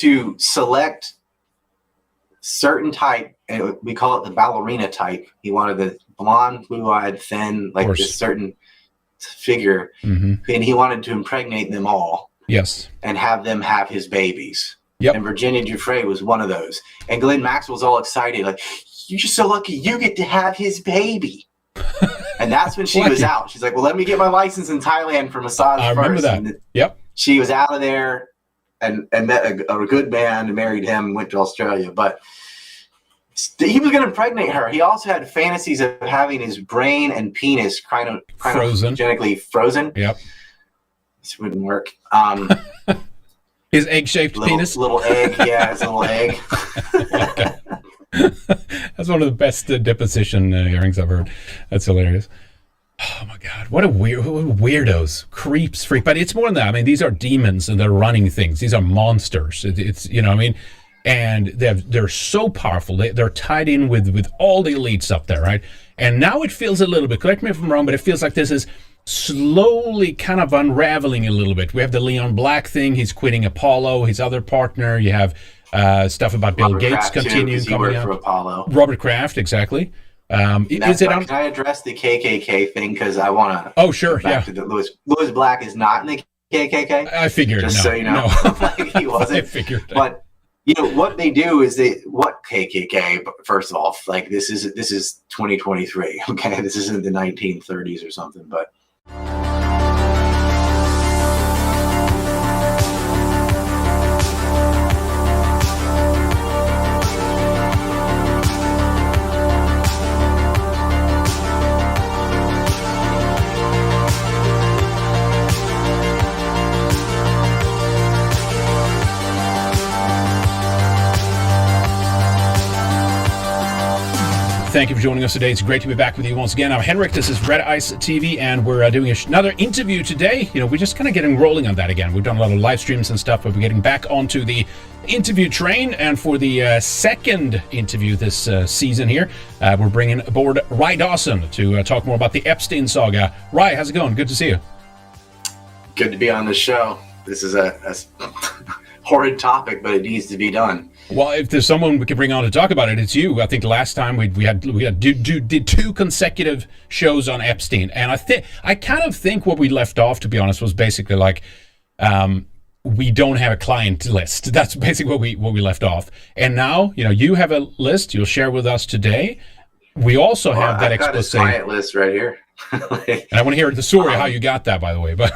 to select certain type, and we call it the ballerina type. He wanted the blonde, blue-eyed, thin, like this certain figure, and he wanted to impregnate them all. Yes. And have them have his babies. Yep. And Virginia Jeffery was one of those. And Glenn Maxwell's all excited, like, you're just so lucky you get to have his baby. And that's when she was out. She's like, well, let me get my license in Thailand for massage I remember that. And yep. She was out of there and met a good man and married him and went to Australia. But he was going to impregnate her. He also had fantasies of having his brain and penis kind of genetically frozen. Yep. This wouldn't work. His egg-shaped penis? Little egg, yeah, his little egg. That's one of the best deposition hearings I've heard. That's hilarious. Oh my God, what weirdos, creeps, freak. But it's more than that. I mean, these are demons and they're running things. These are monsters. It's you know what I mean? And they're so powerful. They're tied in with all the elites up there, right? And now it feels a little bit, correct me if I'm wrong, but it feels like this is slowly kind of unraveling a little bit. We have the Leon Black thing. He's quitting Apollo, his other partner. You have stuff about Bill Gates continuing coming out. For Apollo. Robert Kraft, exactly. Is it can I address the KKK thing? Because I want to. Oh, sure, yeah. To Louis Black is not in the KKK. I figured. Just so you know, like he wasn't. I figured. But you know what they do is what KKK. First of all, like this is 2023. Okay, this isn't the 1930s or something, but. Thank you for joining us today. It's great to be back with you once again. I'm Henrik. This is Red Ice TV, and we're doing another interview today. You know, we're just kind of getting rolling on that again. We've done a lot of live streams and stuff, but we're getting back onto the interview train. And for the second interview this season here, we're bringing aboard Rye Dawson to talk more about the Epstein saga. Rye, how's it going? Good to see you. Good to be on the show. This is a horrid topic, but it needs to be done. Well, if there's someone we can bring on to talk about it, it's you. I think last time we did two consecutive shows on Epstein, and I kind of think what we left off, to be honest, was basically like we don't have a client list. That's basically what we left off. And now, you know, you have a list you'll share with us today. We also have that expose. I've got a client list right here. And I want to hear the story how you got that, by the way. But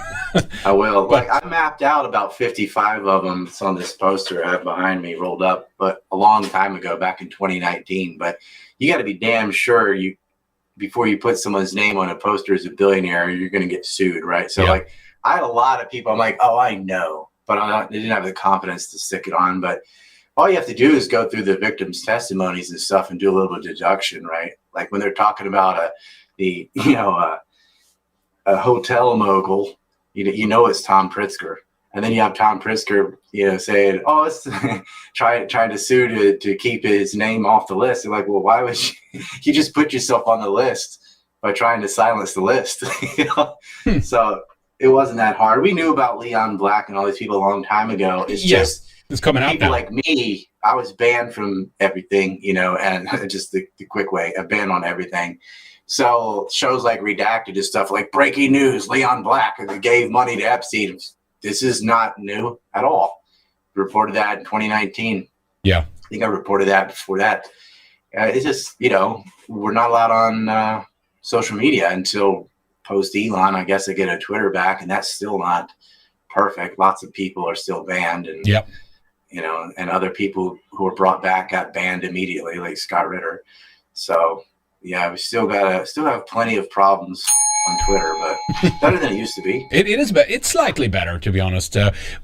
I will. Like I mapped out about 55 of them. It's on this poster I have behind me rolled up, but a long time ago, back in 2019. But you got to be damn sure before you put someone's name on a poster as a billionaire, you're going to get sued, right? So like I had a lot of people. I'm like, oh, I know, but they didn't have the confidence to stick it on. But all you have to do is go through the victims' testimonies and stuff and do a little bit of deduction, right? Like when they're talking about a hotel mogul, you know it's Tom Pritzker, and then you have Tom Pritzker, saying, "Oh, it's trying to sue to keep his name off the list." You're like, well, why would you just put yourself on the list by trying to silence the list? So it wasn't that hard. We knew about Leon Black and all these people a long time ago. It's just it's coming out people now. Like me. I was banned from everything, and just the quick way, a ban on everything. So shows like Redacted and stuff like breaking news, Leon Black gave money to Epstein. This is not new at all. Reported that in 2019. Yeah. I think I reported that before that. It's just, we're not allowed on social media until post Elon. I guess I get a Twitter back, and that's still not perfect. Lots of people are still banned. And, and other people who were brought back got banned immediately, like Scott Ritter. So, yeah, we still have plenty of problems on Twitter, but better than it used to be. It is, but it's slightly better, to be honest.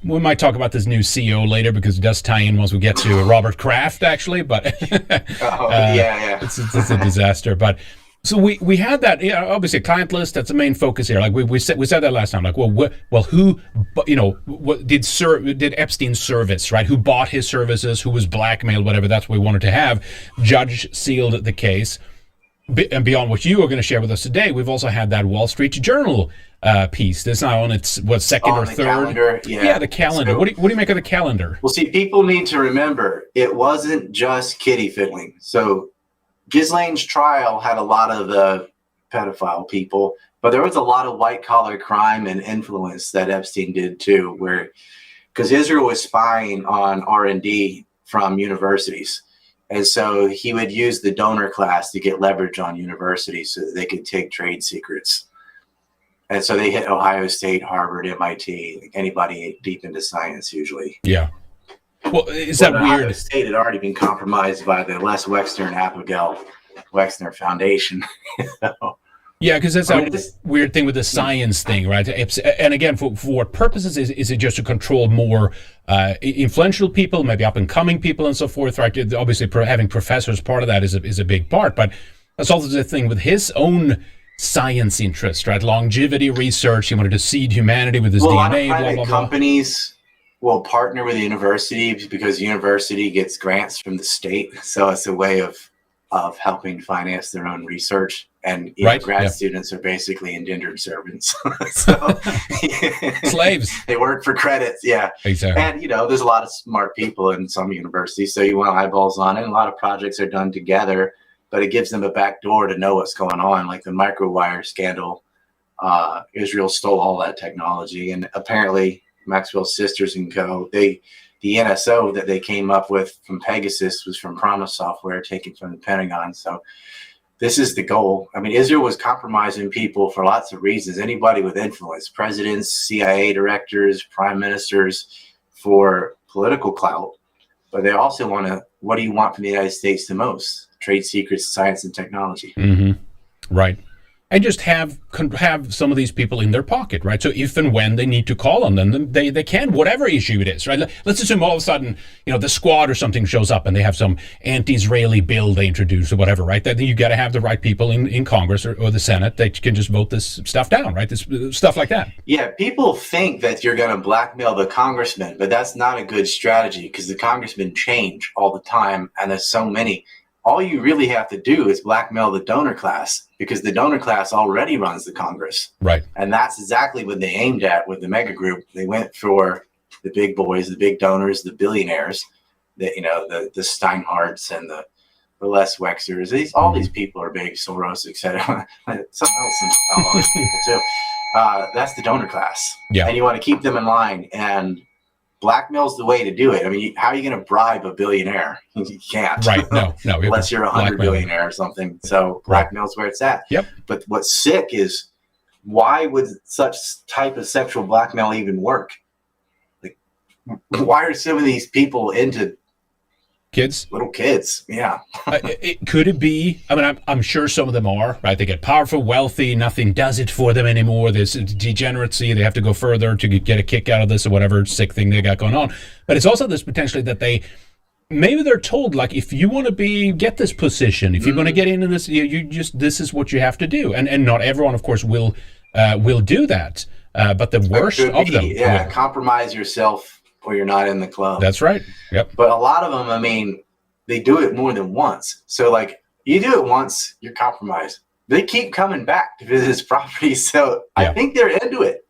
We might talk about this new CEO later because it does tie in once we get to Robert Kraft, actually. But it's a disaster. But so we had that, obviously a client list. That's the main focus here. Like we said that last time. Like, who, what did Epstein service, right? Who bought his services? Who was blackmailed? Whatever. That's what we wanted to have. Judge sealed the case. and beyond what you are going to share with us today, we've also had that Wall Street Journal piece. That's now on its second or the third. Calendar, yeah, the calendar. So, what do you make of the calendar? Well, see, people need to remember it wasn't just kiddie fiddling. So Ghislaine's trial had a lot of the pedophile people, but there was a lot of white collar crime and influence that Epstein did too, because Israel was spying on R&D from universities. And so he would use the donor class to get leverage on universities so that they could take trade secrets. And so they hit Ohio State, Harvard, MIT, anybody deep into science usually. Yeah. Well, is that weird? Ohio State had already been compromised by the Les Wexner and Abigail Wexner Foundation. Yeah, because that's a weird thing with the science thing, right? And again, for what purposes is it just to control more influential people, maybe up-and-coming people and so forth, right? Obviously, having professors, part of that is a big part, but that's also the thing with his own science interest, right? Longevity research, he wanted to seed humanity with his DNA, a lot of private blah, blah, blah. Companies will partner with the university because the university gets grants from the state, so it's a way of helping finance their own research. And grad students are basically indentured servants. Slaves. They work for credits, yeah. Exactly. And, there's a lot of smart people in some universities, so you want eyeballs on it. And a lot of projects are done together, but it gives them a back door to know what's going on, like the microwire scandal. Israel stole all that technology. And apparently Maxwell's sisters and co., the NSO that they came up with from Pegasus was from Promise software taken from the Pentagon. So this is the goal. I mean, Israel was compromising people for lots of reasons. Anybody with influence, presidents, CIA directors, prime ministers, for political clout. But they also want to, what do you want from the United States the most? Trade secrets, science, and technology. Mm-hmm. Right. And just have some of these people in their pocket, right? So if and when they need to call on them, they can, whatever issue it is, right? Let's assume all of a sudden, the squad or something shows up and they have some anti-Israeli bill they introduce or whatever, right? Then you got to have the right people in Congress or the Senate that can just vote this stuff down, right? This stuff like that. Yeah, people think that you're going to blackmail the congressman, but that's not a good strategy because the congressmen change all the time, and there's so many. All you really have to do is blackmail the donor class because the donor class already runs the Congress. Right. And that's exactly what they aimed at with the mega group. They went for the big boys, the big donors, the billionaires, the Steinhardts and the Les Wexners. All these people are big, Soros, etc. Something else in all these people too. That's the donor class. Yeah. And you want to keep them in line, and blackmail's the way to do it. I mean, how are you going to bribe a billionaire? You can't. Right. No. Unless you're a 100 billionaire or something. So blackmail's where it's at. Yep. But what's sick is, why would such type of sexual blackmail even work? Like, why are some of these people into little kids? Yeah. Could it be? I mean, I'm sure some of them are, right? They get powerful, wealthy, nothing does it for them anymore. There's degeneracy. They have to go further to get a kick out of this or whatever sick thing they got going on. But it's also this potentially that maybe they're told, like, if you want to get this position, if you're going to get into this, this is what you have to do. And not everyone, of course, will do that. But the worst of them. Yeah, compromise yourself or you're not in the club. That's right. Yep. But a lot of them, I mean, they do it more than once. So, like, you do it once, you're compromised. They keep coming back to visit his property. So I think they're into it.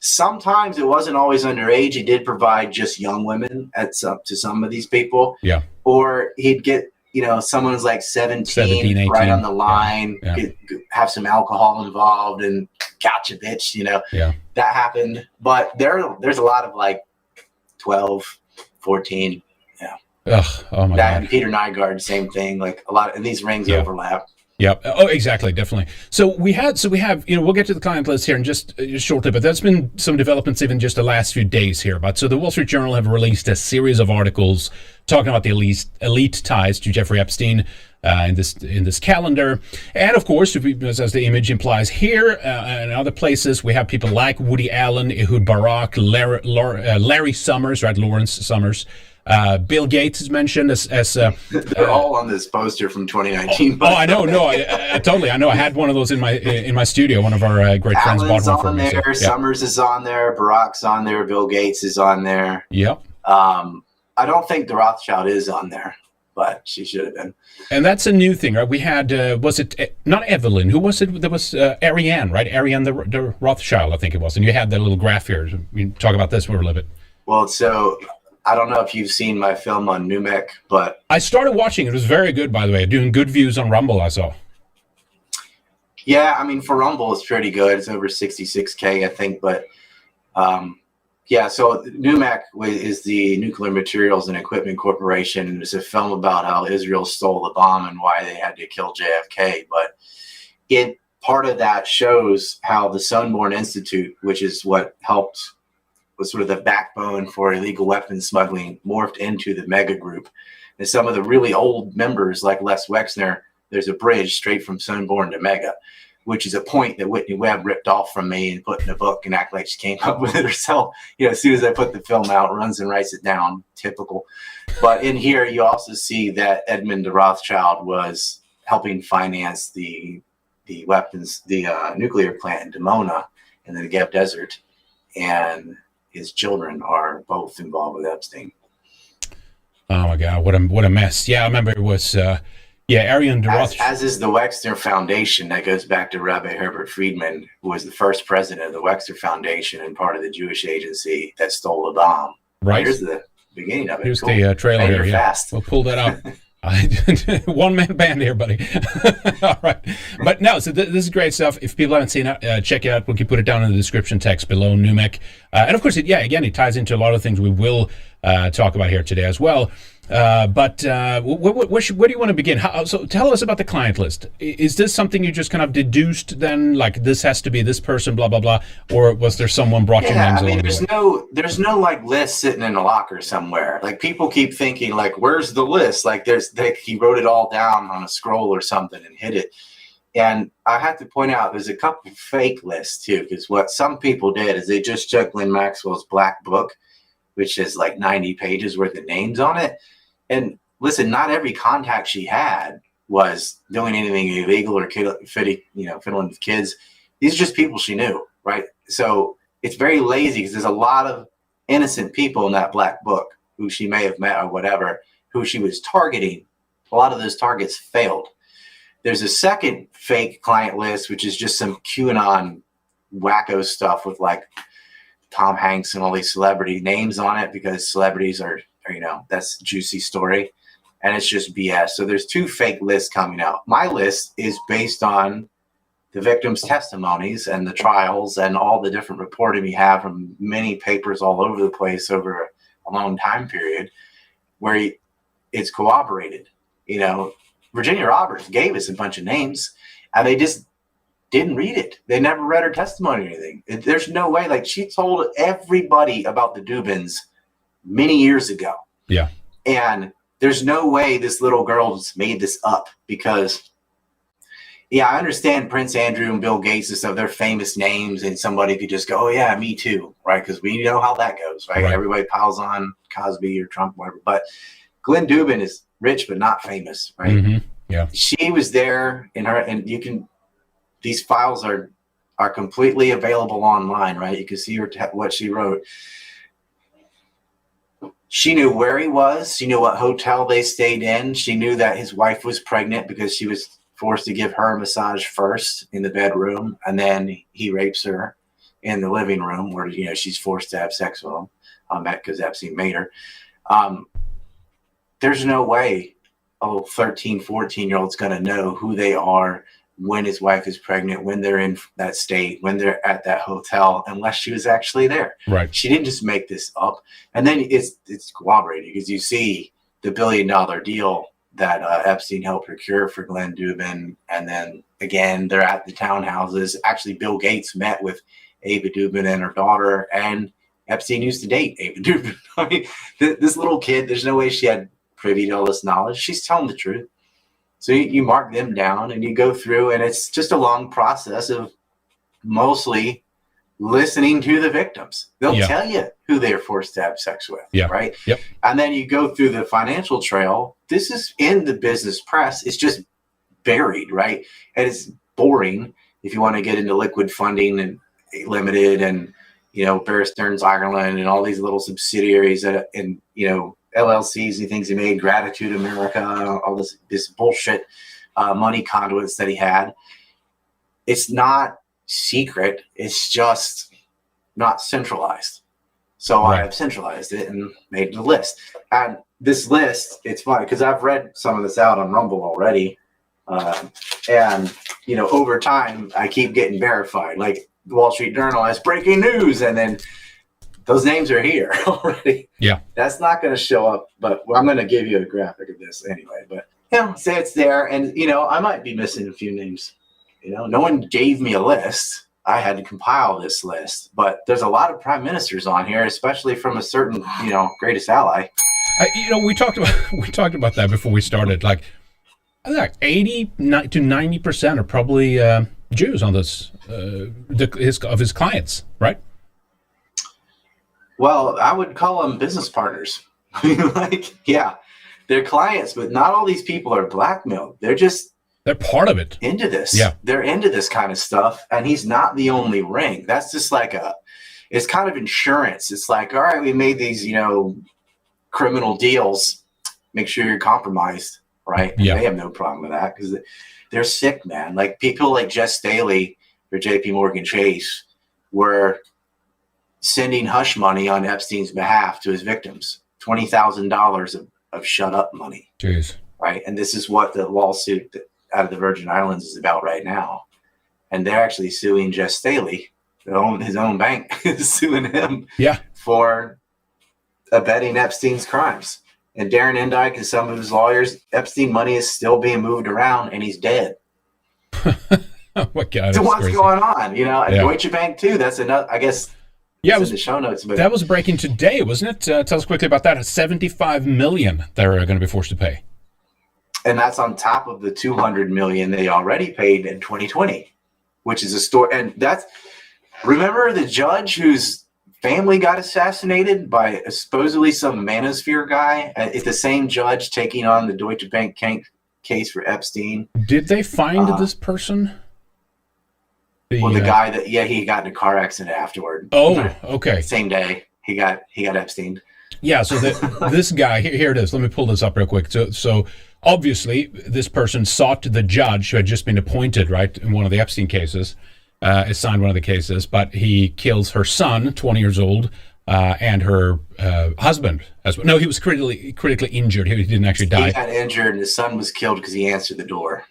Sometimes it wasn't always underage. He did provide just young women to some of these people. Yeah. Or he'd get, someone who's like 17 18, right on the line, have some alcohol involved and gotcha, bitch, Yeah. That happened. But there's a lot of like 12, 14. Yeah. Ugh, oh my God. And Peter Nygaard, same thing. Like a lot of these rings overlap. Yep. Oh, exactly. Definitely. So we have, we'll get to the client list here in just shortly, but there's been some developments even just the last few days here. But so the Wall Street Journal have released a series of articles talking about the elite ties to Jeffrey Epstein in this calendar. And of course, as the image implies here and other places, we have people like Woody Allen, Ehud Barak, Larry Summers, right? Lawrence Summers. Bill Gates is mentioned as they're all on this poster from 2019. I know. No, I totally. I know. I had one of those in my studio. One of our great friends bought one for me. There, Summers is on there. Barak's on there. Bill Gates is on there. Yep. I don't think the Rothschild is on there, but she should have been. And that's a new thing, right? We had, was it not Evelyn? Who was it? There was Ariane, right? Ariane the Rothschild, I think it was. And you had that little graph here. We talk about this where we live it. Well, so I don't know if you've seen my film on Numek, but I started watching. It was very good, by the way. Doing good views on Rumble, I saw. yeah, I mean, for Rumble, it's pretty good. It's over 66K, I think. But yeah, so Numek is the Nuclear Materials and Equipment Corporation. And it's a film about how Israel stole the bomb and why they had to kill JFK. But part of that shows how the Sonborn Institute, which is what helped, was sort of the backbone for illegal weapons smuggling, morphed into the mega group. And some of the really old members, like Les Wexner, there's a bridge straight from Sonborn to Mega, which is a point that Whitney Webb ripped off from me and put in a book and act like she came up with it herself. As soon as I put the film out, runs and writes it down. Typical. But in here, you also see that Edmund de Rothschild was helping finance the weapons, the nuclear plant in Dimona in the Negev Desert, and his children are both involved with Epstein. Oh my God, what a mess! Yeah, I remember it was Ariane de Rothschild. As is the Wexner Foundation, that goes back to Rabbi Herbert Friedman, who was the first president of the Wexner Foundation and part of the Jewish agency that stole the bomb. Right. Here's the beginning of it. Here's the trailer here. Yeah. Fast. We'll pull that out. One-man band here, buddy. All right. But no, so this is great stuff. If people haven't seen it, check it out. We can put it down in the description text below, Numek. And of course, it ties into a lot of things we will talk about here today as well. But where do you want to begin? So tell us about the client list. Is this something you just kind of deduced then, like this has to be this person, blah, blah, blah? Or was there someone brought your names along the way? There's no like list sitting in a locker somewhere. Like people keep thinking like, where's the list? Like he wrote it all down on a scroll or something and hid it. And I have to point out, there's a couple fake lists too, because what some people did is they just took Ghislaine Maxwell's black book, which is like 90 pages worth of names on it. And listen, not every contact she had was doing anything illegal or fiddling with kids. These are just people she knew, right? So it's very lazy because there's a lot of innocent people in that black book who she may have met or whatever, who she was targeting. A lot of those targets failed. There's a second fake client list, which is just some QAnon wacko stuff with like Tom Hanks and all these celebrity names on it because celebrities are that's a juicy story, and it's just BS. So there's two fake lists coming out. My list is based on the victims' testimonies and the trials and all the different reporting we have from many papers all over the place over a long time period where it's corroborated. Virginia Roberts gave us a bunch of names and they just didn't read it. They never read her testimony or anything. There's no way. Like, she told everybody about the Dubins many years ago. Yeah. And there's no way this little girl just made this up because, I understand Prince Andrew and Bill Gates and stuff. They're famous names and somebody could just go, oh, yeah, me too, right? Because we know how that goes, right? Everybody piles on Cosby or Trump, whatever. But Glenn Dubin is rich but not famous, right? Mm-hmm. Yeah. She was there and you can, these files are completely available online, right? You can see what she wrote. She knew where he was. She knew what hotel they stayed in. She knew that his wife was pregnant because she was forced to give her a massage first in the bedroom, and then he rapes her in the living room where she's forced to have sex with him because Epstein made her. There's no way a 13, 14-year-old's going to know who they are when his wife is pregnant, when they're in that state, when they're at that hotel, unless she was actually there. Right. She didn't just make this up. And then it's corroborated because you see the $1 billion deal that Epstein helped procure for Glenn Dubin. And then again, they're at the townhouses. Actually, Bill Gates met with Ava Dubin and her daughter, and Epstein used to date Ava Dubin. I mean, this little kid, there's no way she had privy to all this knowledge. She's telling the truth. So you mark them down and you go through, and it's just a long process of mostly listening to the victims. They'll tell you who they're forced to have sex with, right? Yep. And then you go through the financial trail. This is in the business press. It's just buried, right? And it's boring if you want to get into liquid funding and limited and, Bear Stearns Ireland and all these little subsidiaries and, LLCs he thinks he made, Gratitude America, all this bullshit money conduits that he had. It's not secret. It's just not centralized. So Right. I've centralized it and made the list. And this list, it's funny because I've read some of this out on Rumble already. And, you know, over time, I keep getting verified. Like the Wall Street Journal has breaking news, and then those names are here already. Yeah. That's not going to show up, but I'm going to give you a graphic of this anyway. But, you know, say it's there. And, you know, I might be missing a few names. You know, no one gave me a list. I had to compile this list. But there's a lot of prime ministers on here, especially from a certain, you know, greatest ally. You know, we talked about that before we started. Like, I think 80 to 90% are probably Jews on this of his clients, right? Well, I would call them business partners. Like, yeah, they're clients, but not all these people are blackmailed. They're part of it. Into this. Yeah. They're into this kind of stuff, and he's not the only ring. That's just like it's kind of insurance. It's like, all right, we made these, you know, criminal deals. Make sure you're compromised, right? Yeah. They have no problem with that because they're sick, man. Like people like Jess Staley or J.P. Morgan Chase were sending hush money on Epstein's behalf to his victims, $20,000 of shut up money. Jeez. Right. And this is what the lawsuit out of the Virgin Islands is about right now. And they're actually suing Jess Staley. His own bank is suing him for abetting Epstein's crimes. And Darren Endike and some of his lawyers, Epstein money is still being moved around and he's dead. Oh my God. So what's going on? You know, and Yeah. Deutsche Bank too. That's another, I guess. Yeah, it was in the show notes. But that was breaking today, wasn't it? Tell us quickly about that. $75 million they're going to be forced to pay. And that's on top of the $200 million they already paid in 2020, which is a story. And that's, remember the judge whose family got assassinated by supposedly some manosphere guy? It's the same judge taking on the Deutsche Bank case for Epstein. Did they find this person? The guy that, he got in a car accident afterward. Oh, okay. Same day he got Epstein. Yeah, so this guy, here it is. Let me pull this up real quick. So obviously, this person sought the judge who had just been appointed, right, in one of the Epstein cases, assigned one of the cases, but he kills her son, 20 years old, and her husband as well. No, he was critically injured. He didn't actually die. He got injured, and his son was killed because he answered the door.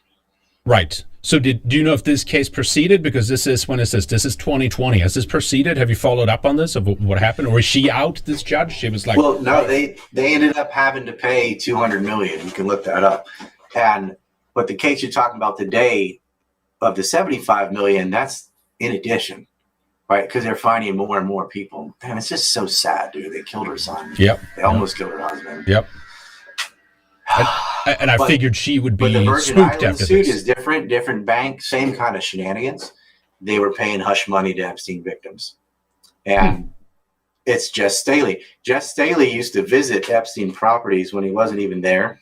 Right. So do you know if this case proceeded? Because this is 2020. Has this proceeded? Have you followed up on this of what happened? Or is she out, this judge? She was like, well, no, they ended up having to pay $200 million. You can look that up. But the case you're talking about today of the $75 million, that's in addition, right? Because they're finding more and more people. Damn, it's just so sad, dude. They killed her son. Yep. They almost killed her husband. Yep. And I figured she would be the Virgin spooked Islands after suit this. is different bank, same kind of shenanigans. They were paying hush money to Epstein victims. And it's Jess Staley. Jess Staley used to visit Epstein properties when he wasn't even there.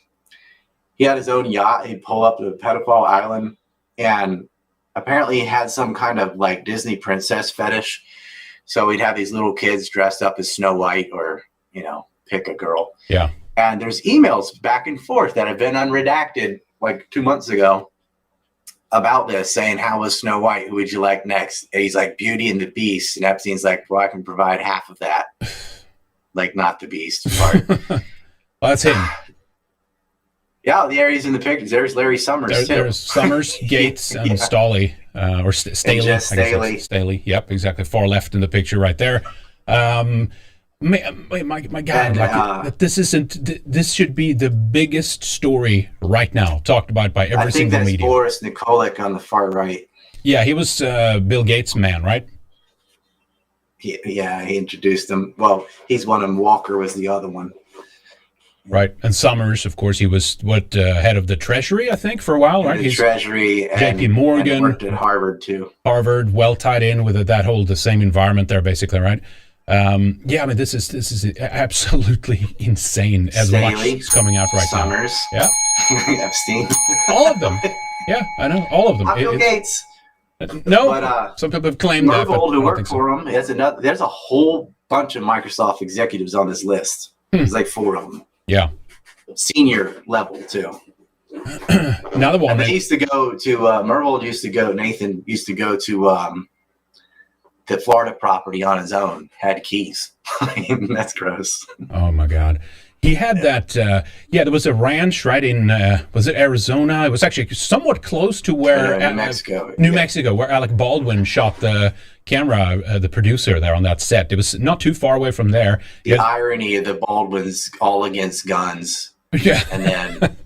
He had his own yacht. He'd pull up to Pedophile Island, and apparently he had some kind of like Disney princess fetish. So he'd have these little kids dressed up as Snow White or, you know, pick a girl. Yeah. And there's emails back and forth that have been unredacted like 2 months ago about this, saying, how was Snow White? Who would you like next? And he's like, Beauty and the Beast. And Epstein's like, well, I can provide half of that. Like, not the Beast part. Well, that's him. Yeah, there he's in the pictures. There's Larry Summers, too. There's Summers, Gates, and Staley, or Staley. Jess Staley. Staley, yep, exactly. Far left in the picture right there. My God, like, this should be the biggest story right now, talked about by every single media. I think that's Boris Nikolic on the far right. Yeah, he was Bill Gates' man, right? He introduced him. Well, he's one of them. Walker was the other one. Right. And Summers, of course, he was head of the Treasury, I think, for a while, right? The Treasury, J.P. Morgan, and worked at Harvard too. Harvard, well tied in with the same environment there, basically, right? I mean, this is absolutely insane. As Staley, much is coming out right Summers, now. Yeah, Epstein, all of them. Yeah, I know all of them. Bill Gates. No, but some people have claimed that. Mervold, who worked for him, there's a whole bunch of Microsoft executives on this list. There's like 4 of them. Yeah. Senior level too. Another one. And they used to go to Nathan used to go to the Florida property on his own, had keys. I mean, that's gross. Oh my God. He had that, there was a ranch right in, was it Arizona? It was actually somewhat close to where... New Mexico. New Mexico, where Alec Baldwin shot the camera, the producer there on that set. It was not too far away from there. The irony of the Baldwins all against guns. Yeah. And then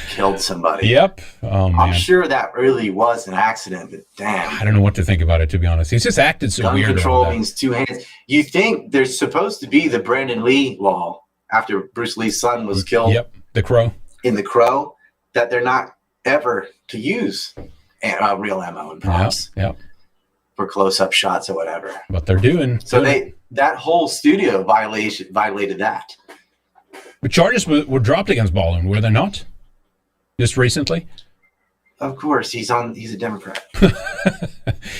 killed somebody. Yep. Oh, man. I'm sure that really was an accident, but damn. I don't know what to think about it, to be honest. He's just acted so weird. Gun control means two hands. You think there's supposed to be the Brandon Lee law after Bruce Lee's son was killed. Yep, The Crow. In The Crow, that they're not ever to use real ammo and props for close-up shots or whatever. What they're doing. So that whole studio violated that. But charges were dropped against Baldwin, were they not? Just recently? Of course, he's a Democrat.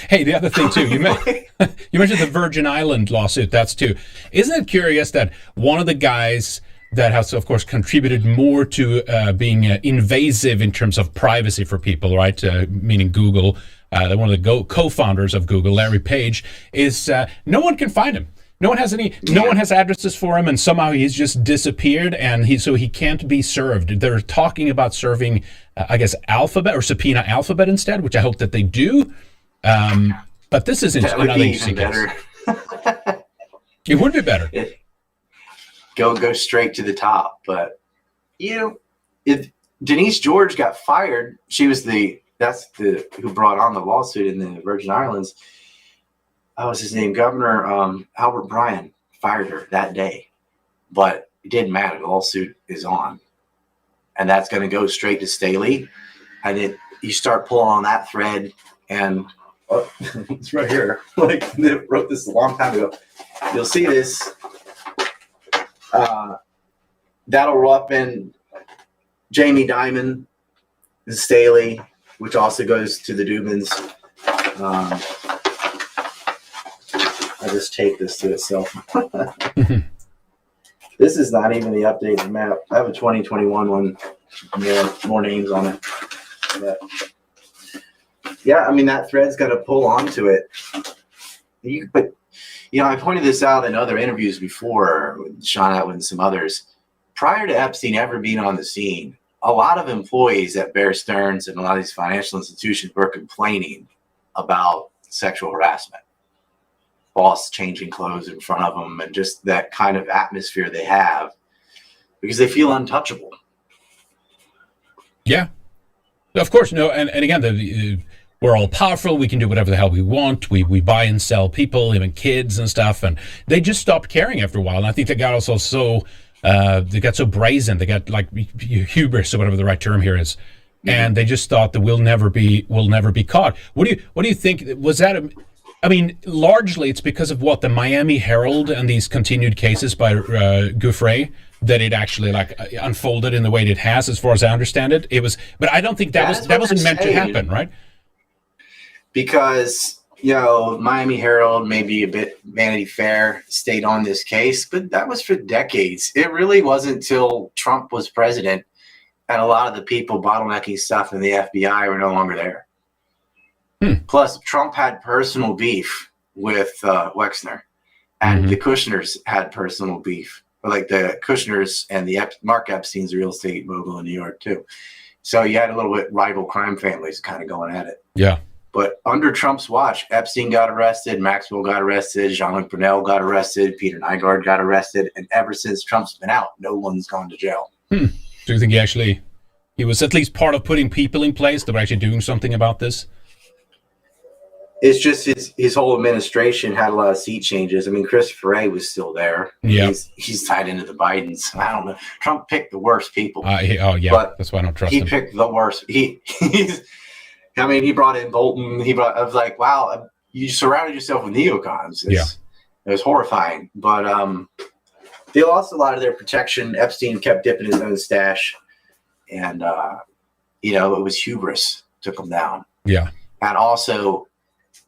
Hey, the other thing too, you mentioned the Virgin Island lawsuit. That's too. Isn't it curious that one of the guys that has, of course, contributed more to being invasive in terms of privacy for people, right? Meaning Google, one of the co-founders of Google, Larry Page, is no one can find him. No one has addresses for him, and somehow he's just disappeared, and so he can't be served. They're talking about serving, I guess, Alphabet or subpoena Alphabet instead, which I hope that they do. But this isn't another interesting case. It would be better. Go straight to the top, but if Denise George got fired, she was that's who brought on the lawsuit in the Virgin Islands. What was his name? Governor Albert Bryan fired her that day, but it didn't matter. The lawsuit is on, and that's going to go straight to Staley. And you start pulling on that thread, and it's right here. Like they wrote this a long time ago. You'll see this. That'll roll up in Jamie Dimon and Staley, which also goes to the Dubins. I just taped this to itself. This is not even the updated map. I have a 2021 one. More names on it. But yeah, I mean, that thread's got to pull onto it. But I pointed this out in other interviews before with Sean Atwood and some others. Prior to Epstein ever being on the scene, a lot of employees at Bear Stearns and a lot of these financial institutions were complaining about sexual harassment. Boss changing clothes in front of them and just that kind of atmosphere they have because they feel untouchable. Yeah, of course. No, and again, we're all powerful. We can do whatever the hell we want. We buy and sell people, even kids and stuff. And they just stopped caring after a while. And I think they got also they got so brazen. They got like hubris or whatever the right term here is. And they just thought that we'll never be caught. What do you think? Was that I mean, largely it's because of what the Miami Herald and these continued cases by Gouffre that it actually unfolded in the way it has, as far as I understand it. It was, but I don't think that wasn't meant to happen, right? Because Miami Herald, maybe a bit Vanity Fair, stayed on this case, but that was for decades. It really wasn't until Trump was president, and a lot of the people bottlenecking stuff in the FBI were no longer there. Plus, Trump had personal beef with Wexner, and the Kushners had personal beef. Like the Kushners and Mark Epstein's a real estate mogul in New York, too. So you had a little bit rival crime families kind of going at it. Yeah. But under Trump's watch, Epstein got arrested, Maxwell got arrested, Jean-Luc Brunel got arrested, Peter Nygaard got arrested, and ever since Trump's been out, no one's gone to jail. Do you think he was at least part of putting people in place that were actually doing something about this? It's just his whole administration had a lot of seat changes. I mean, Christopher Wray was still there. Yeah, he's tied into the Bidens. I don't know. Trump picked the worst people. But that's why I don't trust him. He picked the worst. He brought in Bolton. I was like, wow, you surrounded yourself with neocons. It was horrifying. But they lost a lot of their protection. Epstein kept dipping his own stash, and it was hubris took him down. Yeah, and also,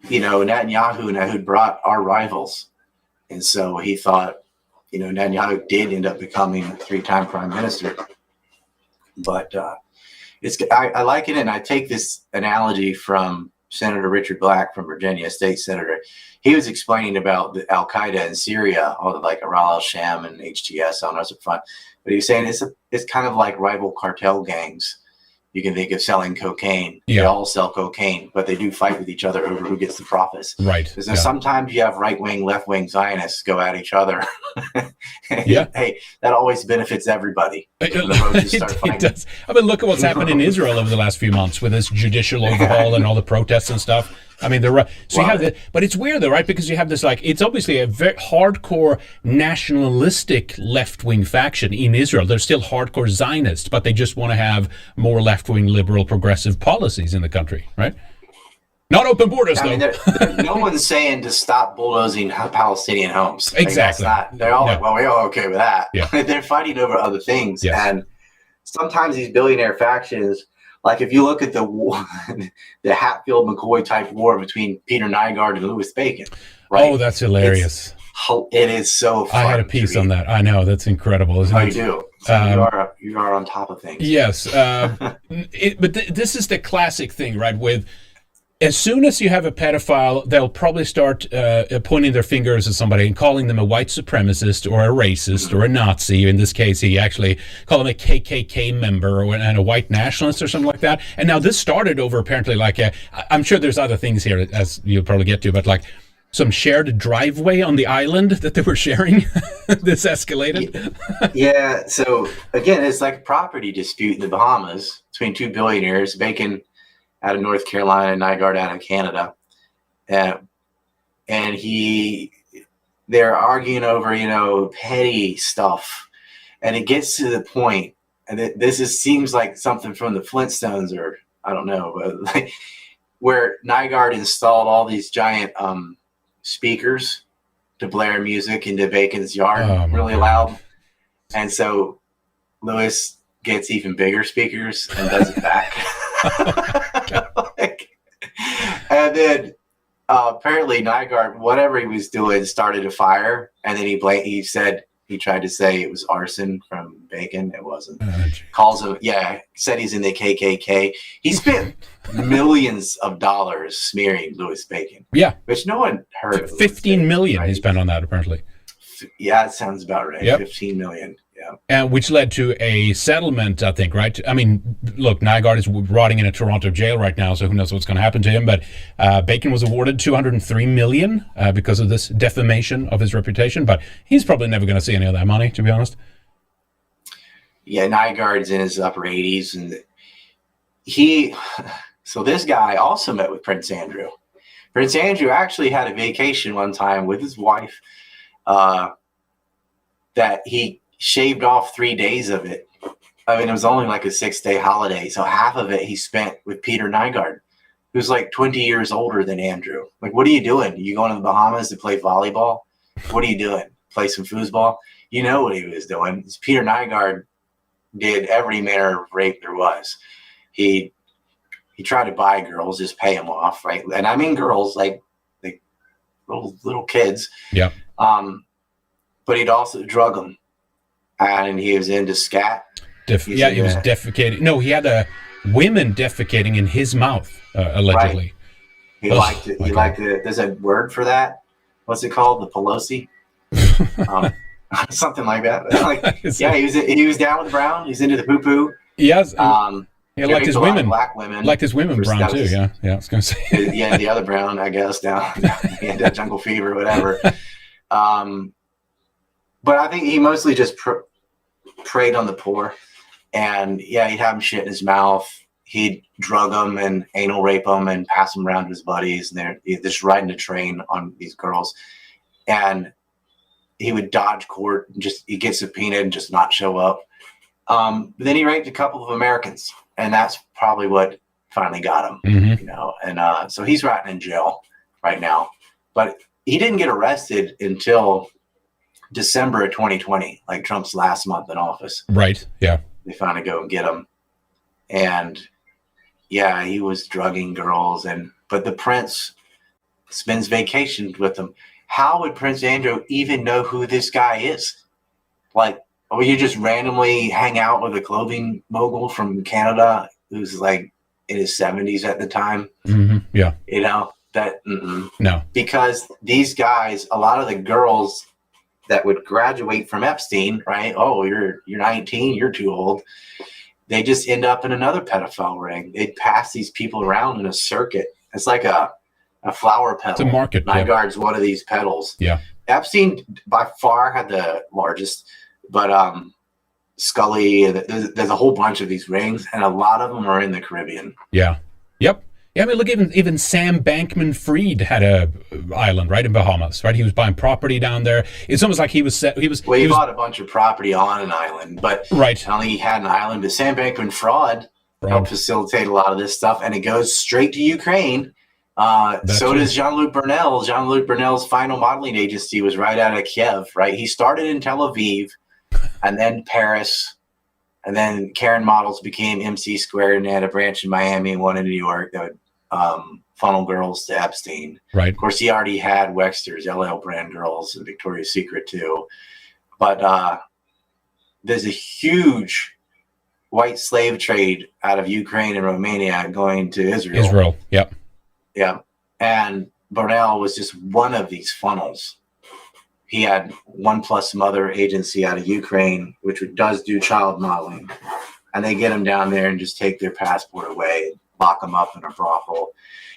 Netanyahu and Ehud Barak are rivals. And so he thought, Netanyahu did end up becoming a 3-time prime minister. But I like it, and I take this analogy from Senator Richard Black from Virginia, state senator. He was explaining about the Al Qaeda in Syria, all the like Aral al-Sham and HTS on Western Front. But he was saying it's kind of like rival cartel gangs. You can think of selling cocaine. Yeah. They all sell cocaine, but they do fight with each other over who gets the profits. Right. So sometimes you have right-wing, left-wing Zionists go at each other. Yeah. Hey, that always benefits everybody. It does. I mean, look at what's happened in Israel over the last few months with this judicial overhaul and all the protests and stuff. I mean, you have the, but it's weird though, right? Because you have this it's obviously a very hardcore nationalistic left-wing faction in Israel. They're still hardcore Zionists, but they just want to have more left-wing, liberal, progressive policies in the country, right? Not open borders, though. No one's saying to stop bulldozing Palestinian homes. Exactly. They're all like, well, we're all okay with that. Yeah. They're fighting over other things. Yes. And sometimes these billionaire factions, like if you look at the war, the Hatfield-McCoy type war between Peter Nygaard and Louis Bacon. Right? Oh, that's hilarious. It is so fun. I had a piece on that. I know. That's incredible, isn't it? You do. So you are on top of things. Yes. But this is the classic thing, right? With as soon as you have a pedophile, they'll probably start pointing their fingers at somebody and calling them a white supremacist or a racist or a Nazi. In this case, he actually called him a KKK member and a white nationalist or something like that. And now this started over apparently I'm sure there's other things here, as you'll probably get to, but like some shared driveway on the island that they were sharing. This escalated. Yeah. So again, it's like a property dispute in the Bahamas between two billionaires, Bacon out of North Carolina and Nygaard out of Canada. And they're arguing over, petty stuff. And it gets to the point, and seems like something from the Flintstones or I don't know, but where Nygaard installed all these giant speakers to blare music into Bacon's yard really loud. And so Lewis gets even bigger speakers and does it back. And then apparently Nygaard, whatever he was doing, started a fire, and then he tried to say it was arson from Bacon. It wasn't. Said he's in the KKK. He spent millions of dollars smearing Louis Bacon. Yeah, which no one heard of. 15 million right? He spent on that apparently. Yeah, it sounds about right. Yep. 15 million. Yeah. And which led to a settlement, I think, right? I mean, look, Nygaard is rotting in a Toronto jail right now, so who knows what's going to happen to him. But Bacon was awarded $203 million because of this defamation of his reputation. But he's probably never going to see any of that money, to be honest. Yeah, Nygaard's in his upper 80s. And so this guy also met with Prince Andrew. Prince Andrew actually had a vacation one time with his wife that he shaved off 3 days of it. I mean, it was only like a 6-day holiday. So half of it he spent with Peter Nygaard, who's like 20 years older than Andrew. Like, what are you doing? You going to the Bahamas to play volleyball? What are you doing? Play some foosball? You know what he was doing. Peter Nygaard did every manner of rape there was. He tried to buy girls, just pay them off, right? And I mean girls, like little kids. Yeah. But he'd also drug them. And he was into scat. He was defecating. No, he had women defecating in his mouth, allegedly. Right. He liked it. There's a word for that. What's it called? The Pelosi? Something like that. He was down with Brown. He's into the poo-poo. Yes. He liked his women. Black women. Liked his women Brown, too. Yeah, I was going to say. Yeah, the other Brown, I guess, down. He had that jungle fever, whatever. But I think he mostly just preyed on the poor. And, yeah, he'd have him shit in his mouth. He'd drug them and anal rape them and pass them around to his buddies. And they're just riding a train on these girls. And he would dodge court. He'd get subpoenaed and just not show up. Then he raped a couple of Americans. And that's probably what finally got him, And so he's rotting in jail right now. But he didn't get arrested until December of 2020, like Trump's last month in office. Right. Yeah. They finally go and get him. And yeah, he was drugging girls, but the prince spends vacations with them. How would Prince Andrew even know who this guy is? Like, or you just randomly hang out with a clothing mogul from Canada who's like in his 70s at the time. Yeah. You know, that, No. because these guys, a lot of the girls that would graduate from Epstein, right? Oh, you're 19, you're too old. They just end up in another pedophile ring. They'd pass these people around in a circuit. It's like a flower petal. It's a market. Nygaard's one of these petals. Yeah. Epstein by far had the largest, but Scully, there's a whole bunch of these rings, and a lot of them are in the Caribbean. Yeah. Yep. Yeah, I mean, look, even Sam Bankman-Fried had a island right in Bahamas, right? He was buying property down there. It's almost like he bought a bunch of property on an island, but right. not only he had an island, but Sam Bankman-Fried helped facilitate a lot of this stuff, and it goes straight to Ukraine. So does Jean-Luc Brunel. Jean-Luc Brunel's final modeling agency was right out of Kiev, right? He started in Tel Aviv, and then Paris, and then Karen Models became MC Squared, and they had a branch in Miami and one in New York that would funnel girls to Epstein. Right. Of course, he already had Wexter's LL brand girls and Victoria's Secret too. But there's a huge white slave trade out of Ukraine and Romania going to Israel. Yep. Yeah. And Burnell was just one of these funnels. He had One Plus Mother agency out of Ukraine, which does do child modeling. And they get them down there and just take their passport away, lock them up in a brothel.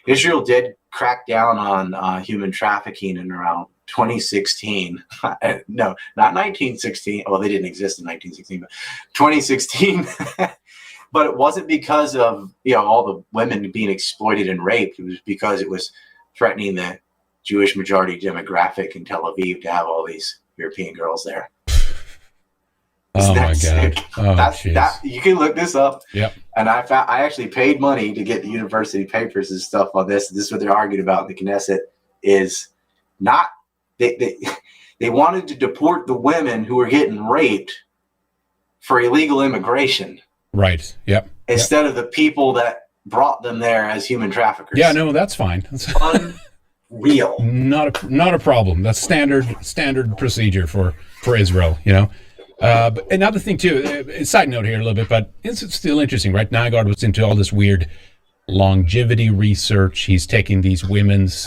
Israel did crack down on human trafficking in around 2016. No, not 1916. Well, they didn't exist in 1916, but 2016. But it wasn't because of all the women being exploited and raped. It was because it was threatening the Jewish majority demographic in Tel Aviv to have all these European girls there. Oh my God! That you can look this up. Yep. And I actually paid money to get the university papers and stuff on this. This is what they're arguing about in the Knesset is not they wanted to deport the women who were getting raped for illegal immigration. Right. Yep. Instead of the people that brought them there as human traffickers. Yeah. No, that's fine. That's unreal. Not a problem. That's standard procedure for Israel. But another thing too, side note here a little bit, but it's still interesting, right? Nygaard was into all this weird longevity research. He's taking these women's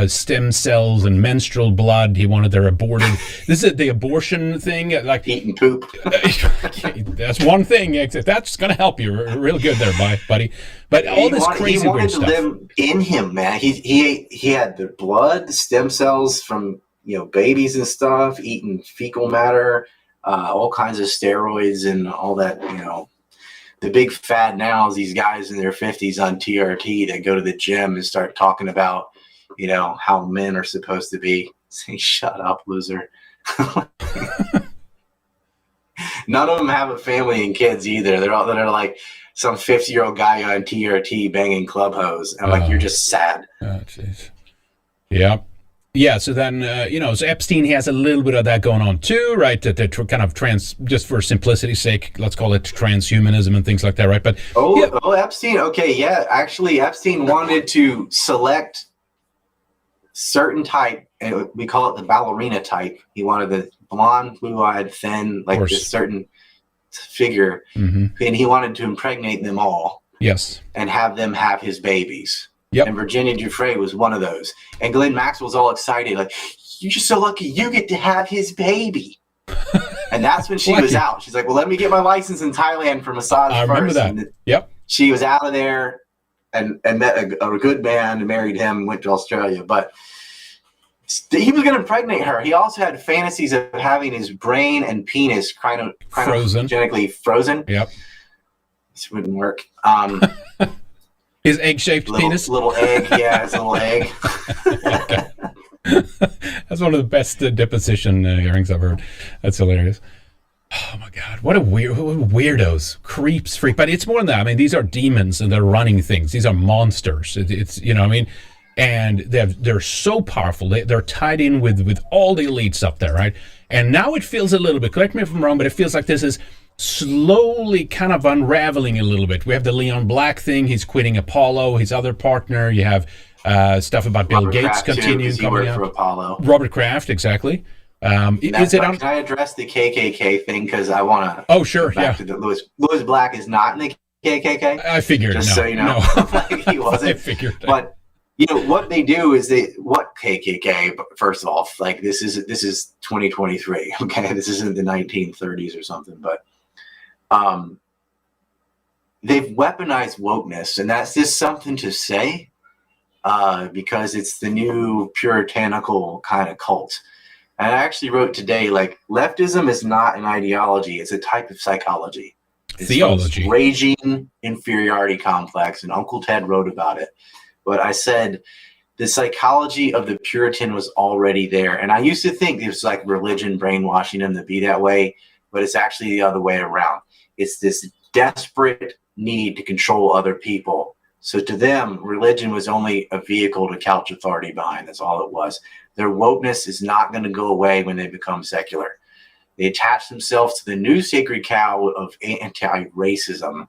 stem cells and menstrual blood. He wanted their aborted. This is the abortion thing, like eating poop. That's one thing. That's going to help you real good there, buddy. But all this crazy weird stuff. He wanted to live in him, man. He had the blood, the stem cells from babies and stuff, eating fecal matter. All kinds of steroids and all that, the big fad now is these guys in their 50s on TRT that go to the gym and start talking about, how men are supposed to be. Say, shut up, loser. None of them have a family and kids either. They're like some 50-year-old guy on TRT banging club hose. And I'm like, you're just sad. Oh, jeez. Yeah. Yeah, so then, so Epstein has a little bit of that going on too, right? That they're kind of just for simplicity's sake, let's call it transhumanism and things like that, right? But Epstein, okay, yeah. Actually, Epstein wanted to select certain type, and we call it the ballerina type. He wanted the blonde, blue-eyed, thin, like this certain figure, and he wanted to impregnate them all. Yes. And have them have his babies. Yep. And Virginia Giuffre was one of those. And Glenn Maxwell's all excited, like, you're just so lucky you get to have his baby. And that's when she was out. She's like, well, let me get my license in Thailand for massage I remember that. And yep. She was out of there and met a good man and married him and went to Australia. But he was going to impregnate her. He also had fantasies of having his brain and penis cryogenically frozen. Yep. This wouldn't work. His egg-shaped penis? Little egg, yeah, his little egg. That's one of the best deposition hearings I've heard. That's hilarious. Oh, my God. What weirdos. Creeps, freak. But it's more than that. I mean, these are demons, and they're running things. These are monsters. It's and they're so powerful. They're tied in with all the elites up there, right? And now it feels a little bit, correct me if I'm wrong, but it feels like this is slowly kind of unraveling a little bit. We have the Leon Black thing. He's quitting Apollo, his other partner. You have stuff about Bill Gates continuing coming out. For Apollo. Robert Kraft, exactly. Is it on? Can I address the KKK thing? Because I want to. Oh, sure. Yeah. To Lewis Black is not in the KKK. I figured. Just no, so you know, no. he wasn't. I figured. But what they do is what KKK. First off, like this is 2023. Okay, this isn't the 1930s or something. But they've weaponized wokeness, and that's just something to say because it's the new puritanical kind of cult. And I actually wrote today, like, leftism is not an ideology; it's a type of psychology. It's theology. Raging inferiority complex, and Uncle Ted wrote about it. But I said the psychology of the Puritan was already there. And I used to think it was like religion brainwashing them to be that way, but it's actually the other way around. It's this desperate need to control other people. So to them, religion was only a vehicle to couch authority behind. That's all it was. Their wokeness is not going to go away when they become secular. They attach themselves to the new sacred cow of anti-racism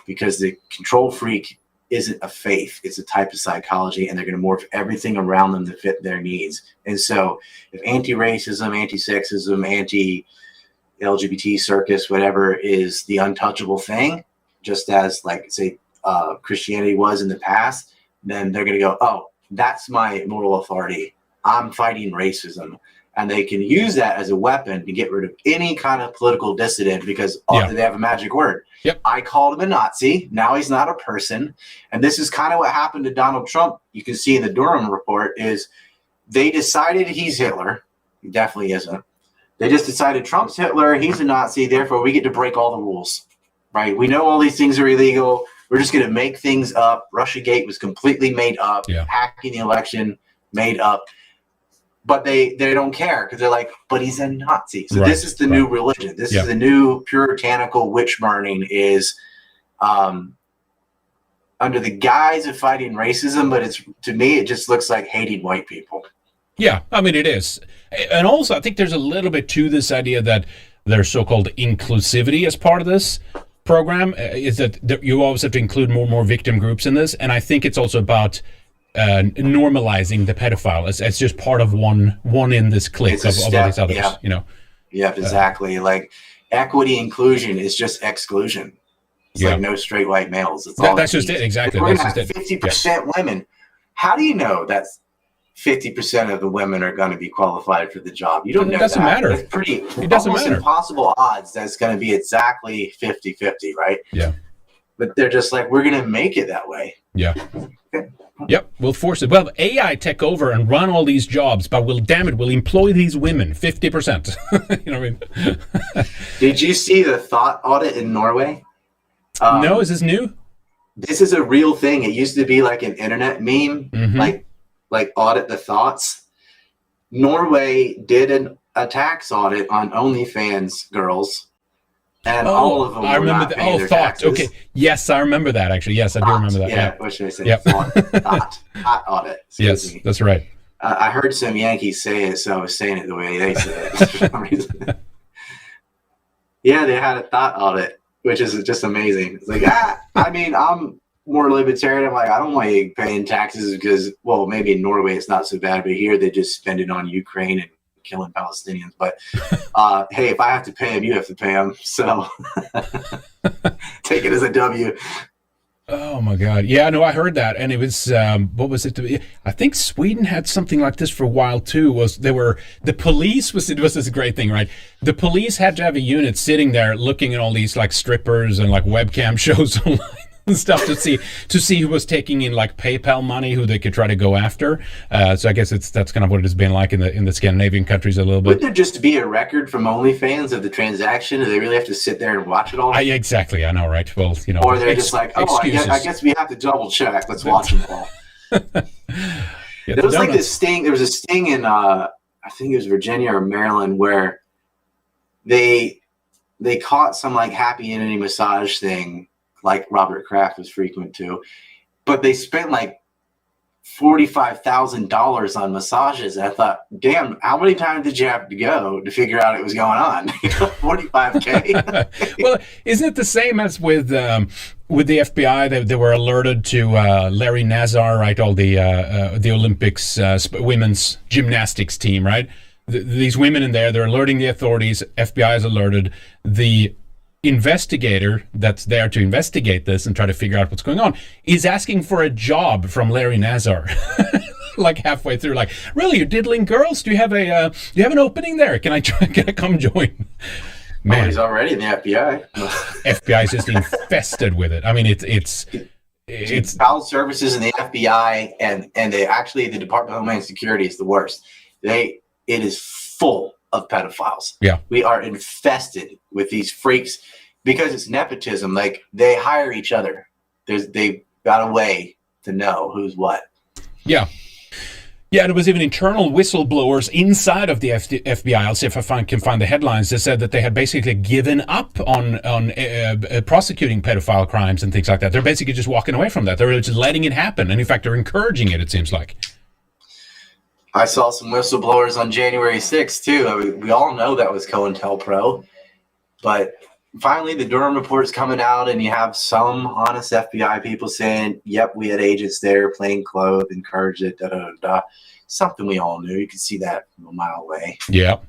because the control freak isn't a faith. It's a type of psychology, and they're going to morph everything around them to fit their needs. And so if anti-racism, anti-sexism, anti-LGBT circus, whatever is the untouchable thing, just as like, say, Christianity was in the past, then they're going to go, oh, that's my moral authority. I'm fighting racism. And they can use that as a weapon to get rid of any kind of political dissident because they have a magic word. Yep. I called him a Nazi. Now he's not a person. And this is kind of what happened to Donald Trump. You can see in the Durham report is they decided he's Hitler. He definitely isn't. They just decided Trump's Hitler. He's a Nazi. Therefore, we get to break all the rules. Right? We know all these things are illegal. We're just going to make things up. Russiagate was completely made up. Yeah. Hacking the election, made up. But they don't care because they're like, but he's a Nazi. So this is the new religion. This is the new puritanical witch burning is under the guise of fighting racism. But it's, to me, it just looks like hating white people. Yeah, I mean, it is. And also, I think there's a little bit to this idea that there's so-called inclusivity as part of this program, is that you always have to include more and more victim groups in this. And I think it's also about normalizing the pedophile as just part of one in this clique of all these others, you know. Yeah, exactly. Like equity inclusion is just exclusion. It's like no straight white males. That's just it. Exactly. We're going to have 50% women. How do you know that 50% of the women are going to be qualified for the job? You don't know. It doesn't matter. It's it doesn't almost matter. Impossible odds that it's going to be exactly 50-50, right? Yeah. But they're just like, we're going to make it that way. Yeah. Okay. Yep, we'll force it. Well, AI take over and run all these jobs, but we'll employ these women 50%. You know what I mean? Did you see the thought audit in Norway? No, is this new? This is a real thing. It used to be like an internet meme, like audit the thoughts. Norway did a tax audit on OnlyFans girls. And all of them I remember that. Oh, thought. taxes. Okay. Yes, I remember that, actually. Yes, I do remember that. Yeah, what should I say? Yep. Thought audit. Yes, that's right. I heard some Yankees say it, so I was saying it the way they said it for some reason. Yeah, they had a thought audit, which is just amazing. It's like, I mean, I'm more libertarian. I'm like, I don't want you paying taxes because, well, maybe in Norway it's not so bad, but here they just spend it on Ukraine and killing Palestinians. But hey, if I have to pay them, you have to pay them. So take it as a W. Oh my God! Yeah, no, I heard that, and it was what was it? I think Sweden had something like this for a while too. The police was this great thing, right? The police had to have a unit sitting there looking at all these like strippers and like webcam shows online and stuff to see who was taking in like PayPal money, who they could try to go after. So I guess that's kind of what it has been like in the Scandinavian countries a little bit. Would there just be a record from OnlyFans of the transaction? Do they really have to sit there and watch it all? Exactly, I know, right? Well, you know, or they're just like, I guess we have to double check. Let's watch them all. There was like this sting. There was a sting in I think it was Virginia or Maryland where they caught some like happy ending massage thing, like Robert Kraft was frequent to, but they spent like $45,000 on massages. And I thought, damn, how many times did you have to go to figure out it was going on? $45K. Well, isn't it the same as with the FBI? They were alerted to Larry Nassar, right? All the Olympics women's gymnastics team, right? these women in there, they're alerting the authorities. FBI is alerted. The investigator that's there to investigate this and try to figure out what's going on is asking for a job from Larry Nassar. Like halfway through, like, really, you're diddling girls? Do you have an opening there? Can I come join? Man, he's already in the FBI. FBI is just infested with it. I mean, it's child services in the FBI and the Department of Homeland Security is the worst. It is full of pedophiles. Yeah, we are infested with these freaks because it's nepotism. Like, they hire each other. They've got a way to know who's what. Yeah. Yeah, there was even internal whistleblowers inside of the FBI. I'll see if I can find the headlines that said that they had basically given up on prosecuting pedophile crimes and things like that. They're basically just walking away from that. They're just letting it happen. And in fact, they're encouraging it seems like. I saw some whistleblowers on January 6th, too. I mean, we all know that was COINTELPRO. But finally, the Durham report's coming out, and you have some honest FBI people saying, yep, we had agents there, plain clothes, encouraged it, da-da-da-da. Something we all knew. You could see that from a mile away. Yep.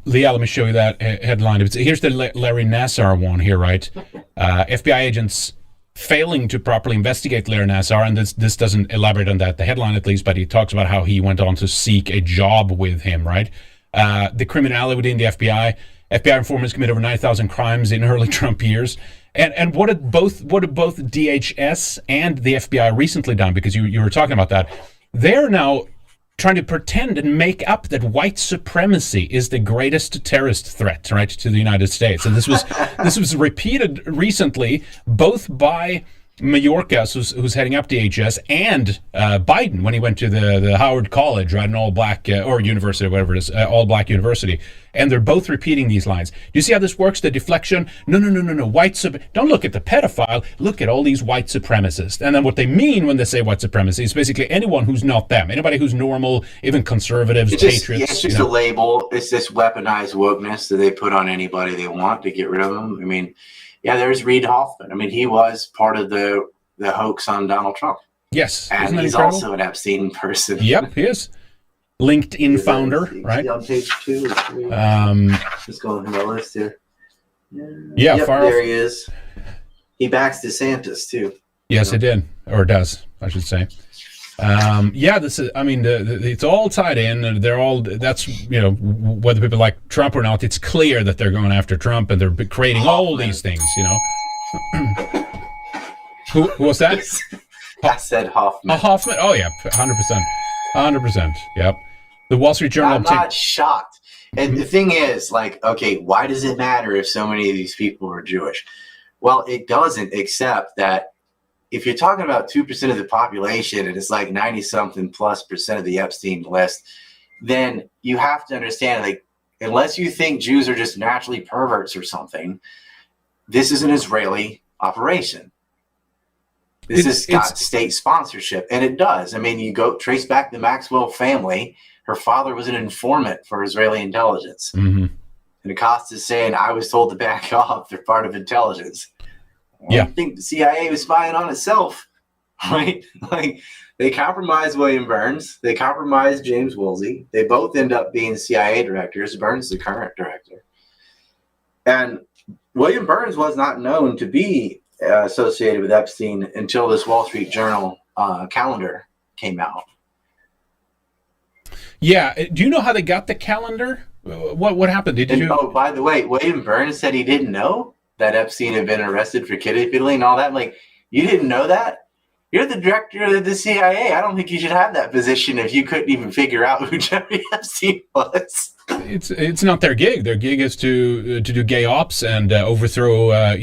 Leah, let me show you that headline. Here's the Larry Nassar one here, right? FBI agents failing to properly investigate Larry Nassar, and this doesn't elaborate on that, the headline at least, but he talks about how he went on to seek a job with him, right? The criminality within the FBI. FBI informers commit over 9,000 crimes in early Trump years. And what did both DHS and the FBI recently done? Because you were talking about that. They're now trying to pretend and make up that white supremacy is the greatest terrorist threat, right, to the United States. And this was repeated recently, both by Mayorkas, who's heading up DHS, and Biden when he went to the Howard College, right, an all-black or university, whatever it is, all-black university, and they're both repeating these lines. Do you see how this works? The deflection? No. Don't look at the pedophile. Look at all these white supremacists. And then what they mean when they say white supremacy is basically anyone who's not them, anybody who's normal, even conservatives, patriots. It's just a label. It's this weaponized wokeness that they put on anybody they want to get rid of them. I mean. Yeah, there's Reid Hoffman. I mean, he was part of the hoax on Donald Trump. Yes. And he's incredible? Also an Epstein person. Yep, he is. LinkedIn founder, right? On page 2 or 3. Just going through my list here. Yeah, yep, far there off. He is. He backs DeSantis, too. Yes, it did. Or does, I should say. This is, I mean, it's all tied in, and they're all, that's, whether people like Trump or not, it's clear that they're going after Trump, and they're creating all these things, Who was that? I said Hoffman. Hoffman? Oh, yeah, 100%. 100%, yep. The Wall Street Journal. I'm not shocked. And the thing is, like, okay, why does it matter if so many of these people are Jewish? Well, it doesn't, except that if you're talking about 2% of the population and it's like 90-something plus % of the Epstein list, then you have to understand, like, unless you think Jews are just naturally perverts or something, this is an Israeli operation. This has got state sponsorship, and it does. I mean, you go trace back the Maxwell family. Her father was an informant for Israeli intelligence. Mm-hmm. And Acosta's saying, I was told to back off. They're part of intelligence. I think the CIA was spying on itself, right? Like, they compromised William Burns. They compromised James Woolsey. They both end up being CIA directors. Burns, the current director. And William Burns was not known to be associated with Epstein until this Wall Street Journal calendar came out. Yeah. Do you know how they got the calendar? What happened? Oh, by the way, William Burns said he didn't know that Epstein had been arrested for kidnapping and all that. I'm like, you didn't know that? You're the director of the CIA. I don't think you should have that position if you couldn't even figure out who Jeffrey Epstein was. It's not their gig. Their gig is to do gay ops and overthrow,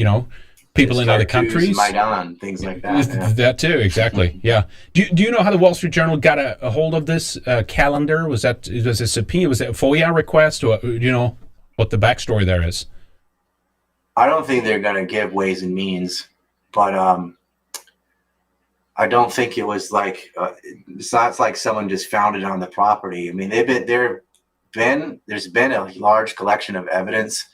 people in other countries. Maidan, things like that. Yeah. That too, exactly. Yeah. Do you know how the Wall Street Journal got a hold of this calendar? Was it a subpoena? Was it a FOIA request? Or do you know what the backstory there is? I don't think they're going to give Ways and Means, but I don't think it was like it's not like someone just found it on the property. I mean, there's been a large collection of evidence,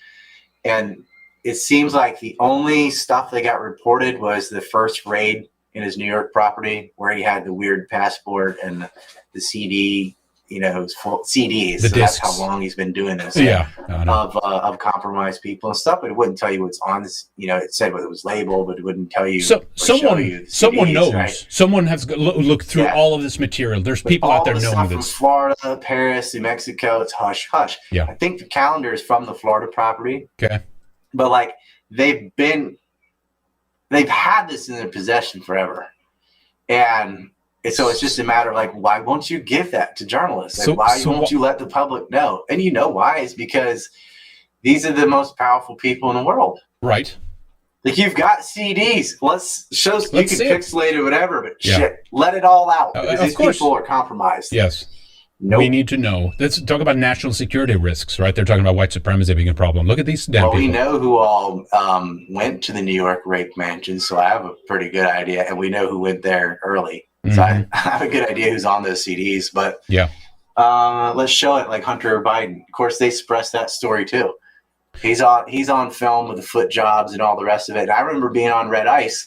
and it seems like the only stuff that got reported was the first raid in his New York property where he had the weird passport and the CD, CDs. The so discs. that's how long he's been doing this. Yeah. I know. Of compromised people and stuff, but it wouldn't tell you what's on this. It said what it was labeled, but it wouldn't tell you. So someone CDs, knows. right? Someone has looked through all of this material. There's people out there knowing this. From Florida, Paris, New Mexico, it's hush hush. Yeah. I think the calendar is from the Florida property. Okay. But like they've had this in their possession forever, and so it's just a matter of like, why won't you give that to journalists? Like, why won't you let the public know? And you know why? It's because these are the most powerful people in the world. Right. Like you've got CDs. You can pixelate it, whatever, but shit, let it all out because these people are compromised. Yes. Nope. We need to know. Let's talk about national security risks, right? They're talking about white supremacy being a problem. Look at these damn people. We know who all went to the New York rape mansion, so I have a pretty good idea, and we know who went there early. So I have a good idea who's on those CDs, but let's show it like Hunter Biden. Of course, they suppressed that story too. He's on film with the foot jobs and all the rest of it. And I remember being on Red Ice,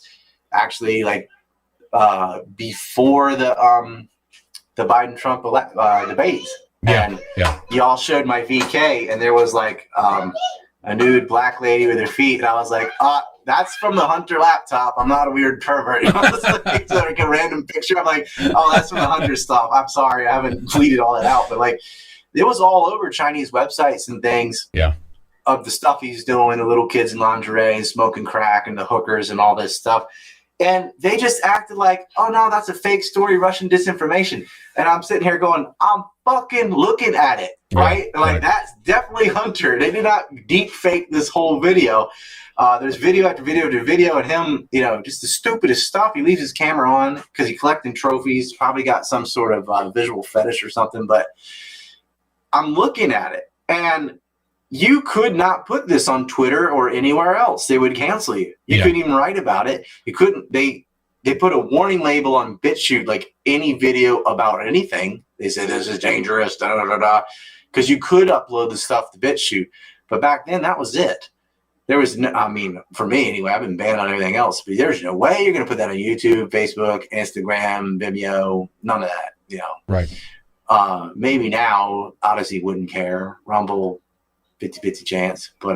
actually, like before the Biden-Trump debates. And y'all showed my VK, and there was like a nude black lady with her feet, and I was like, that's from the Hunter laptop. I'm not a weird pervert. It's like a random picture. I'm like, oh, that's from the Hunter stuff. I'm sorry, I haven't deleted all that out. But like, it was all over Chinese websites and things. Yeah. Of the stuff he's doing, the little kids in lingerie and smoking crack and the hookers and all this stuff. And they just acted like, oh no, that's a fake story, Russian disinformation. And I'm sitting here going, I'm fucking looking at it, right? Like that's definitely Hunter. They did not deep fake this whole video. There's video after video after video and him, just the stupidest stuff. He leaves his camera on because he's collecting trophies, probably got some sort of visual fetish or something. But I'm looking at it, and you could not put this on Twitter or anywhere else. They would cancel you. You couldn't even write about it. You couldn't. They put a warning label on BitChute, like any video about anything. They said this is dangerous, because you could upload the stuff to BitChute. But back then, that was it. There was no, for me anyway, I've been banned on everything else, but there's no way you're going to put that on YouTube, Facebook, Instagram, Vimeo, none of that, Right. Maybe now, Odyssey wouldn't care. Rumble, 50-50 chance, but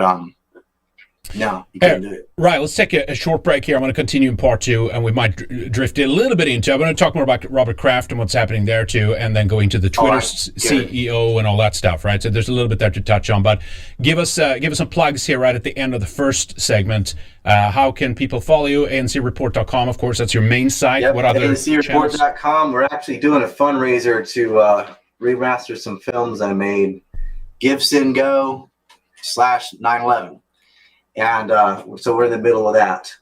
no, you can't do it. Right, let's take a short break here. I'm going to continue in part two, and we might drift in a little bit into. I'm going to talk more about Robert Kraft and what's happening there too, and then go into the Twitter CEO and all that stuff. Right, so there's a little bit there to touch on, but give us some plugs here right at the end of the first segment. How can people follow you? ANCReport.com, of course, that's your main site. Yep, what other ANCReport.com. We're actually doing a fundraiser to remaster some films I made. Give, Send, Go /9/11. And so we're in the middle of that.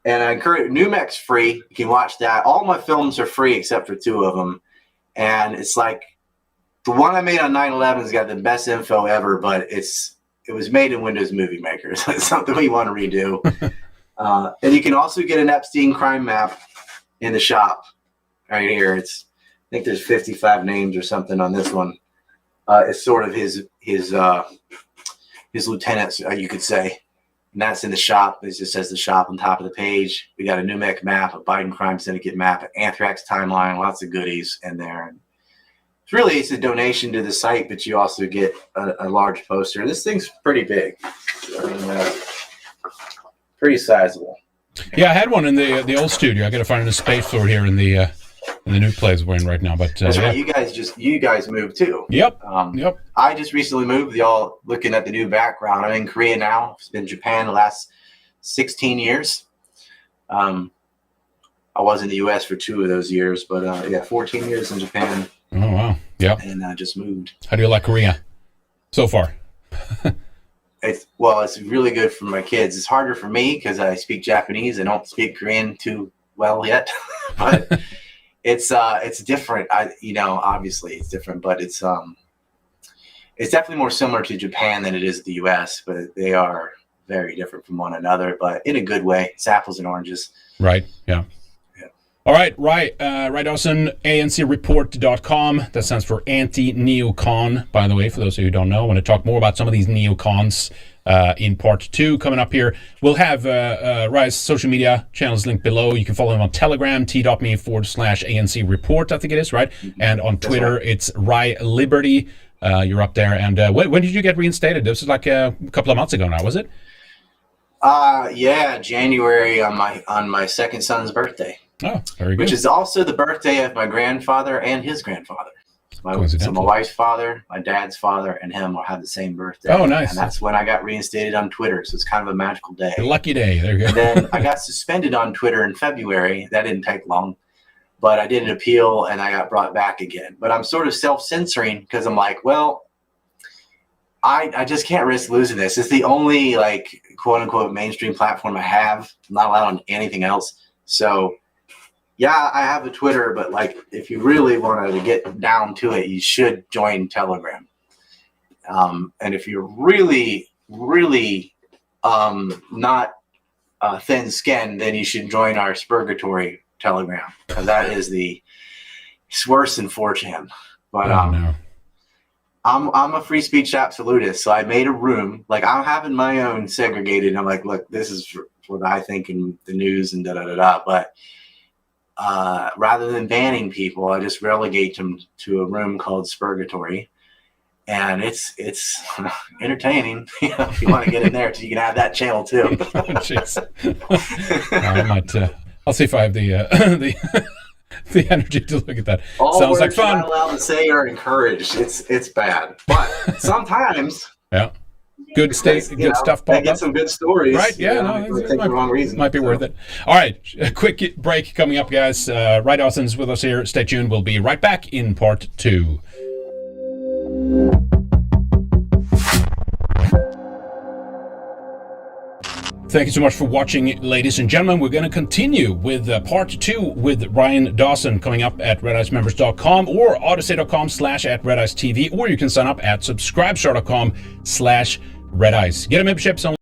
And I encourage, Numec's free. You can watch that. All my films are free except for 2 of them. And it's like the one I made on 9/11's got the best info ever, but it was made in Windows Movie Maker. So it's something we want to redo. And you can also get an Epstein crime map in the shop right here. I think there's 55 names or something on this one. It's sort of his lieutenants, you could say. And that's in the shop. It just says the shop on top of the page. We got a Numec map, a Biden crime syndicate map, an anthrax timeline, lots of goodies in there. And it's a donation to the site, but you also get a large poster. This thing's pretty big. Pretty sizable. Yeah, I had one in the old studio. I got to find a space for it here in the new place we're in right now. But that's right. You guys moved too. Yep. Yep. I just recently moved. Y'all looking at the new background. I'm in Korea now. I've been in Japan the last 16 years. I was in the U.S. for 2 of those years, but 14 years in Japan. Oh wow. Yeah. And I just moved. How do you like Korea so far? It's really good for my kids. It's harder for me because I speak Japanese. I don't speak Korean too well yet, but. It's different. Obviously it's different, but it's definitely more similar to Japan than it is the U.S. But they are very different from one another, but in a good way. It's apples and oranges. Right. Yeah. All right. Dawson, ANCReport.com. That stands for anti-neocon, by the way, for those of you who don't know. I want to talk more about some of these neocons in part 2 coming up here. We'll have Rise social media channels linked below. You can follow him on Telegram, t.me/ANC report, I think it is, right? And on Twitter, it's Rye Liberty. You're up there. And when did you get reinstated? This was like a couple of months ago now, was it? Yeah, January on my second son's birthday. Oh, very good. Which is also the birthday of my grandfather and his grandfather. So my wife's father, my dad's father, and him all had the same birthday. Oh, nice. And that's when I got reinstated on Twitter. So it's kind of a magical day. A lucky day. There you go. And then I got suspended on Twitter in February. That didn't take long. But I did an appeal, and I got brought back again. But I'm sort of self-censoring because I'm like, well, I just can't risk losing this. It's the only, like, quote-unquote mainstream platform I have. I'm not allowed on anything else. So yeah, I have a Twitter, but like if you really wanted to get down to it, you should join Telegram. And if you're really, really not thin-skinned, then you should join our Spurgatory Telegram, because that is it's worse than 4chan. But no. I'm a free speech absolutist, so I made a room. Like I'm having my own segregated. And I'm like, look, this is what I think in the news and da-da-da-da. But rather than banning people, I just relegate them to a room called Spurgatory, and it's entertaining. If you want to get in there, you can have that channel too. Jeez. I'll see if I have the energy to look at that. All sounds words like fun. you're not allowed to say are encouraged. It's bad, but sometimes good stuff. They Popped get up. some good stories. Right? Yeah, take the wrong reason. Might be worth it. All right, a quick break coming up, guys. Rye Dawson's with us here. Stay tuned. We'll be right back in part 2. Thank you so much for watching, ladies and gentlemen. We're going to continue with part 2 with Ryan Dawson coming up at redicemembers.com or odyssey.com/@redicetv, or you can sign up at subscribestar.com/redice. Get a membership, it's only